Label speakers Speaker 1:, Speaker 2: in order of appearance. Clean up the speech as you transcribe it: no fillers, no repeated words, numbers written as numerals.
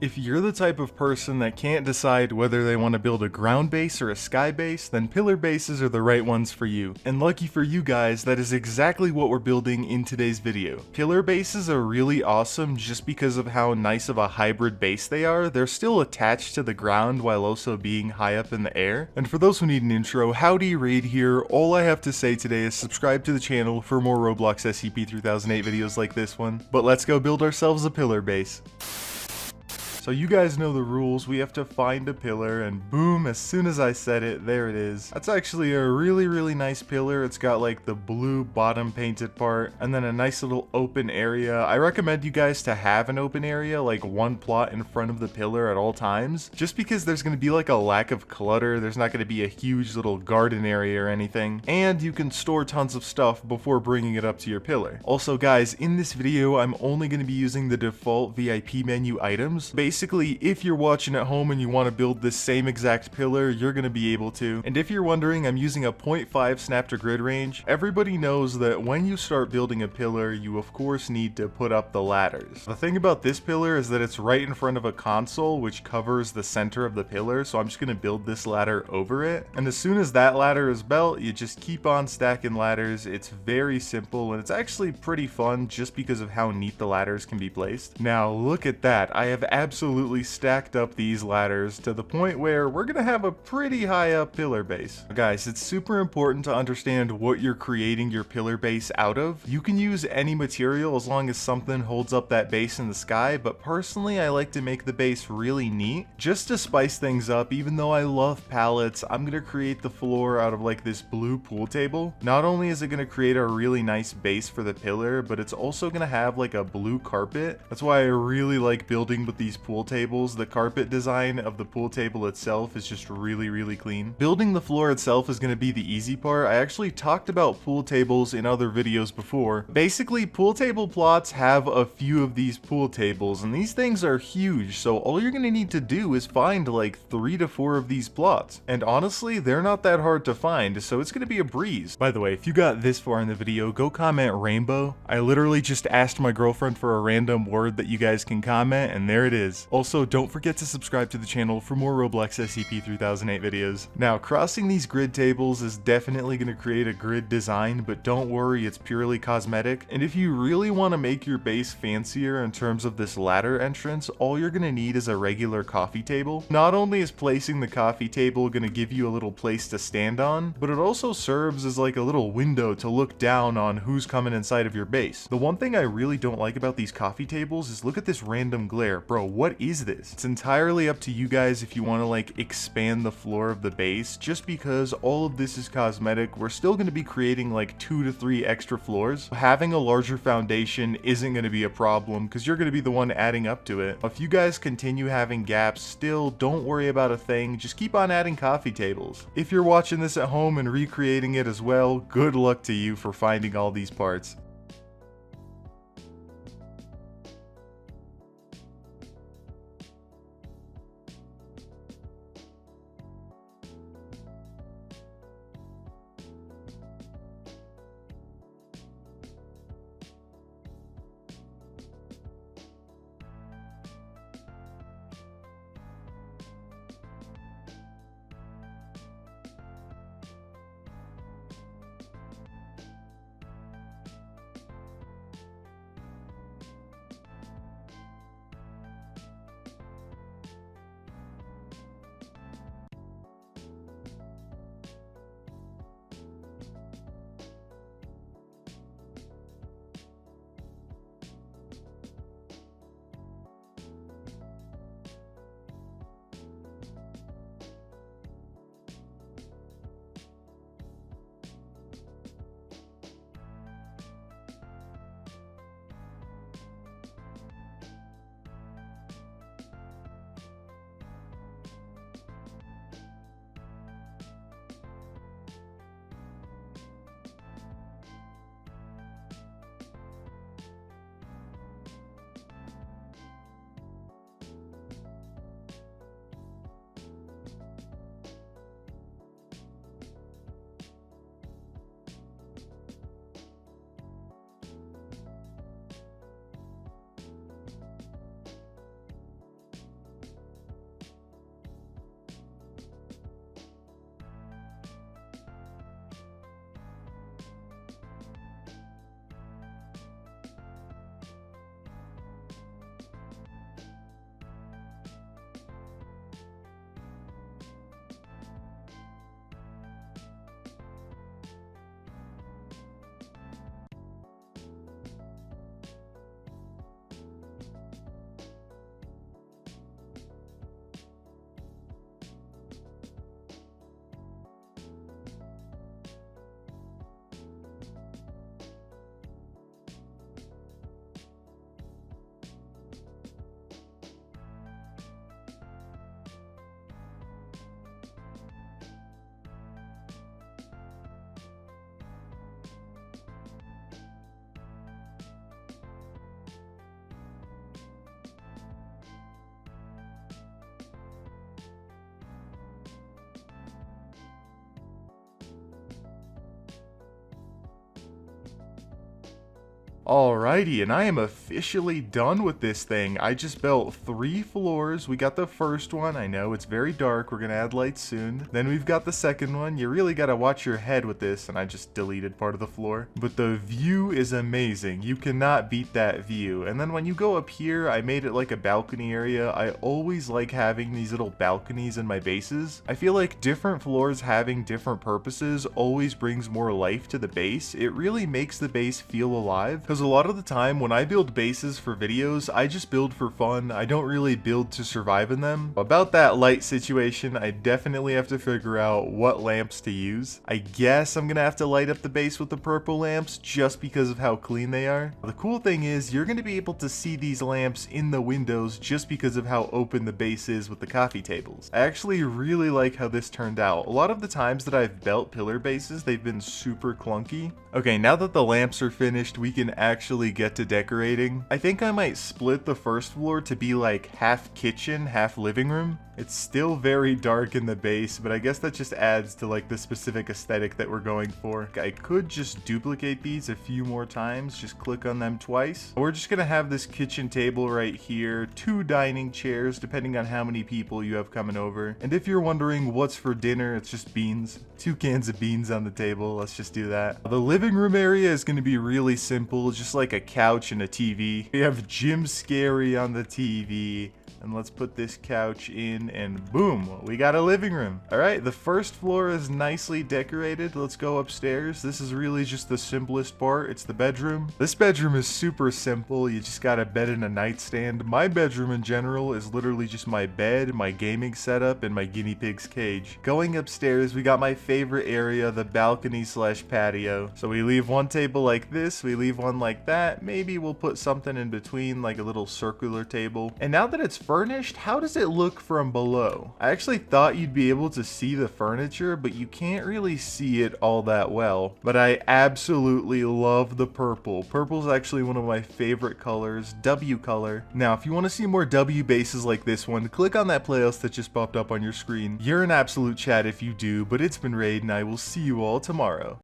Speaker 1: If you're the type of person that can't decide whether they want to build a ground base or a sky base, then pillar bases are the right ones for you. And lucky for you guys, that is exactly what we're building in today's video. Pillar bases are really awesome just because of how nice of a hybrid base they are. They're still attached to the ground while also being high up in the air. And for those who need an intro, howdy Raid here. All I have to say today is subscribe to the channel for more Roblox SCP 3008 videos like this one. But let's go build ourselves a pillar base. So you guys know the rules. We have to find a pillar, and boom, as soon as I said it, there it is. That's actually a really nice pillar. It's got like the blue bottom painted part and then a nice little open area. I recommend you guys to have an open area, like one plot in front of the pillar at all times, just because there's going to be like a lack of clutter. There's not going to be a huge little garden area or anything, and you can store tons of stuff before bringing it up to your pillar. Also guys, in this video I'm only going to be using the default VIP menu items. Basically, if you're watching at home and you want to build this same exact pillar, you're going to be able to. And if you're wondering, I'm using a 0.5 snap to grid range. Everybody knows that when you start building a pillar, you of course need to put up the ladders. The thing about this pillar is that it's right in front of a console which covers the center of the pillar, so I'm just going to build this ladder over it. And as soon as that ladder is built, you just keep on stacking ladders. It's very simple and it's actually pretty fun just because of how neat the ladders can be placed. Now look at that. I have absolutely stacked up these ladders to the point where we're gonna have a pretty high up pillar base. Guys, it's super important to understand what you're creating your pillar base out of. You can use any material as long as something holds up that base in the sky, but personally I like to make the base really neat just to spice things up. Even though I love pallets, I'm gonna create the floor out of like this blue pool table. Not only is it gonna create a really nice base for the pillar, but it's also gonna have like a blue carpet. That's why I really like building with these pool tables. The carpet design of the pool table itself is just really clean. Building the floor itself is going to be the easy part. I actually talked about pool tables in other videos before. Basically, pool table plots have a few of these pool tables, and these things are huge, so all you're going to need to do is find like 3 to 4 of these plots. And honestly, they're not that hard to find, so it's going to be a breeze. By the way, if you got this far in the video, go comment rainbow. I literally just asked my girlfriend for a random word that you guys can comment, and there it is. Also, don't forget to subscribe to the channel for more Roblox SCP 3008 videos. Now, crossing these grid tables is definitely going to create a grid design, but don't worry, it's purely cosmetic. And if you really want to make your base fancier in terms of this ladder entrance, all you're going to need is a regular coffee table. Not only is placing the coffee table going to give you a little place to stand on, but it also serves as like a little window to look down on who's coming inside of your base. The one thing I really don't like about these coffee tables is look at this random glare. Bro, what is this? It's entirely up to you guys if you want to like expand the floor of the base. Just because all of this is cosmetic, we're still going to be creating like 2 to 3 extra floors. Having a larger foundation isn't going to be a problem because you're going to be the one adding up to it. If you guys continue having gaps, still don't worry about a thing. Just keep on adding coffee tables. If you're watching this at home and recreating it as well, good luck to you for finding all these parts. Alrighty, and I am officially done with this thing. I just built 3 floors. We got the first one. I know it's very dark. We're gonna add lights soon. Then we've got the second one. You really gotta watch your head with this, and I just deleted part of the floor. But the view is amazing. You cannot beat that view. And then when you go up here, I made it like a balcony area. I always like having these little balconies in my bases. I feel like different floors having different purposes always brings more life to the base. It really makes the base feel alive, because a lot of the time when I build bases for videos, I just build for fun. I don't really build to survive in them. About that light situation, I definitely have to figure out what lamps to use. I guess I'm gonna have to light up the base with the purple lamps just because of how clean they are. The cool thing is you're gonna be able to see these lamps in the windows just because of how open the base is with the coffee tables. I actually really like how this turned out. A lot of the times that I've built pillar bases, they've been super clunky. Okay, now that the lamps are finished, we can actually get to decorating. I think I might split the first floor to be like half kitchen, half living room. It's still very dark in the base, but I guess that just adds to like the specific aesthetic that we're going for. I could just duplicate these a few more times, just click on them twice. We're just gonna have this kitchen table right here, 2 dining chairs depending on how many people you have coming over. And if you're wondering what's for dinner, it's just beans. 2 cans of beans on the table, let's just do that. The living room area is gonna be really simple, just like a couch and a TV. We have Jim Scary on the TV. And let's put this couch in, and boom, we got a living room. All right, the first floor is nicely decorated. Let's go upstairs. This is really just the simplest part. It's the bedroom. This bedroom is super simple. You just got a bed and a nightstand. My bedroom in general is literally just my bed, my gaming setup, and my guinea pig's cage. Going upstairs, we got my favorite area, the balcony / patio. So we leave one table like this, we leave one like that. Maybe we'll put something in between, like a little circular table. And now that it's furnished, how does it look from below? I actually thought you'd be able to see the furniture, but you can't really see it all that well. But I absolutely love the purple. Purple is actually one of my favorite colors, W color. Now, if you want to see more W bases like this one, click on that playlist that just popped up on your screen. You're an absolute chat if you do, but it's been Raid, and I will see you all tomorrow.